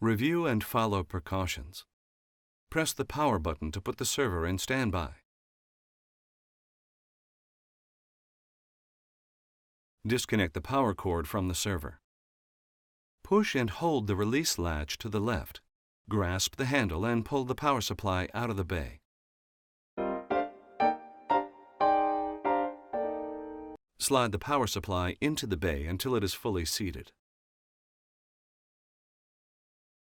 Review and follow precautions. Press the power button to put the server in standby. Disconnect the power cord from the server. Push and hold the release latch to the left. Grasp the handle and pull the power supply out of the bay. Slide the power supply into the bay until it is fully seated.